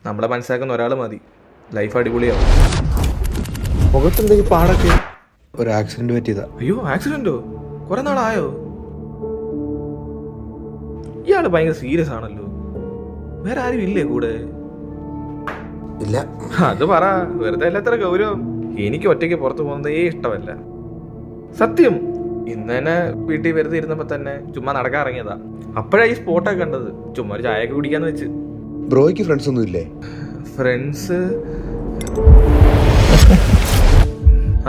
നമ്മളെ മനസ്സിലാക്കുന്ന ഒരാൾ മതി, ലൈഫ് അടിപൊളിയാവും. മുഖത്തെന്തെങ്കിലും പാടൊക്കെ? ഒരു ആക്സിഡന്റ് പറ്റിയതാ. അയ്യോ, ആക്സിഡന്റോ? കുറെ നാളായോ? ഇയാള് ഭയങ്കര സീരിയസ് ആണല്ലോ. വേറെ ആരും ഇല്ലേ കൂടെ? ഇല്ല. അത് പറ, വെറുതെ അല്ല എത്ര ഗൗരവം. എനിക്ക് ഒറ്റയ്ക്ക് പുറത്തു പോകുന്നതേ ഇഷ്ടമല്ല സത്യം. ഇന്ന് തന്നെ വീട്ടിൽ വെറുതെ ഇരുന്നപ്പോ തന്നെ ചുമ്മാ നടക്കാൻ ഇറങ്ങിയതാ. അപ്പോഴാ ഈ സ്പോട്ടൊക്കെ കണ്ടത്. ചുമ്മാ ഒരു ചായയൊക്കെ കുടിക്കാന്ന് വെച്ച്. ബ്രോയ്ക്ക് ഫ്രണ്ട്സ് ഒന്നും ഇല്ലേ? ഫ്രണ്ട്സ്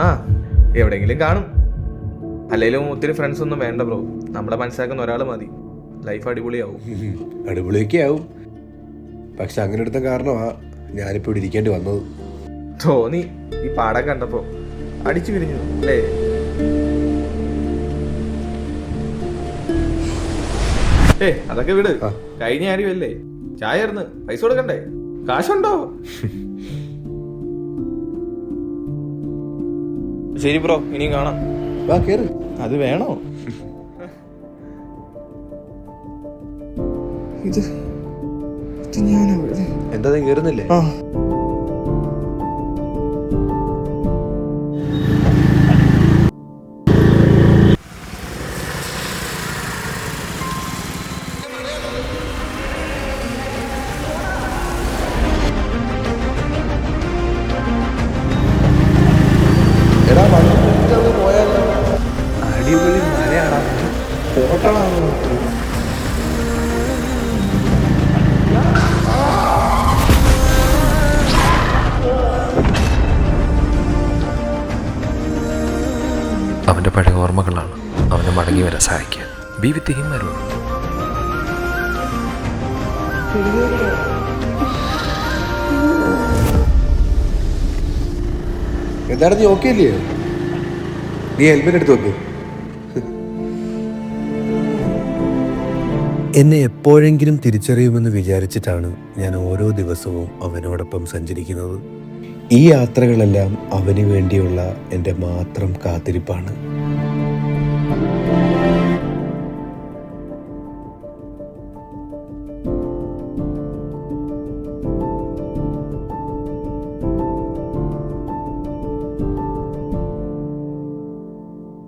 ആ, എവിടെയെങ്കിലും കാണും. അല്ലെങ്കിലും ഒത്തിരി ഫ്രണ്ട്സ് ഒന്നും വേണ്ട ബ്രോ. നമ്മളെ മനസ്സിലാക്കുന്ന ഒരാൾ മതി, ലൈഫ് അടിപൊളിയാവും. അടിപൊളിയൊക്കെ ആവും. പക്ഷെ അങ്ങനെ എടുത്ത കാരണമാ ഞാനിപ്പോ ഇവിടെ ഇരിക്കേണ്ടി വന്നത്. തോന്നി ഈ പാടൊക്കെ കണ്ടപ്പോ. അടിച്ചു പിരിഞ്ഞു അല്ലേ? അതൊക്കെ വിട്, കഴിഞ്ഞ കാര്യമല്ലേ. ചായ ആയിരുന്നു, പൈസ കൊടുക്കണ്ടേ? കാശുണ്ടോ? ശരി ബ്രോ, ഇനിയും കാണാം. വാ കേറ്. അത് വേണോ? ഇത് എന്താ നീ കേറുന്നില്ലേ? എടാ പോയാലോ? അടിപൊളി മലയാടാ. ഫോട്ടോളാണോ? അവൻ്റെ പഴയ ഓർമ്മകളാണ് അവനെ മടങ്ങി വരാൻ സഹായിക്കുക. B with him Arun. എന്താണ് നീ ഓക്കെ അല്ലേ? നീ ഹെൽമെറ്റ് എടുത്ത് നോക്ക്. എന്നെ എപ്പോഴെങ്കിലും തിരിച്ചറിയുമെന്ന് വിചാരിച്ചിട്ടാണ് ഞാൻ ഓരോ ദിവസവും അവനോടൊപ്പം സഞ്ചരിക്കുന്നത്. ഈ യാത്രകളെല്ലാം അവന് വേണ്ടിയുള്ള എൻ്റെ മാത്രം കാത്തിരിപ്പാണ്.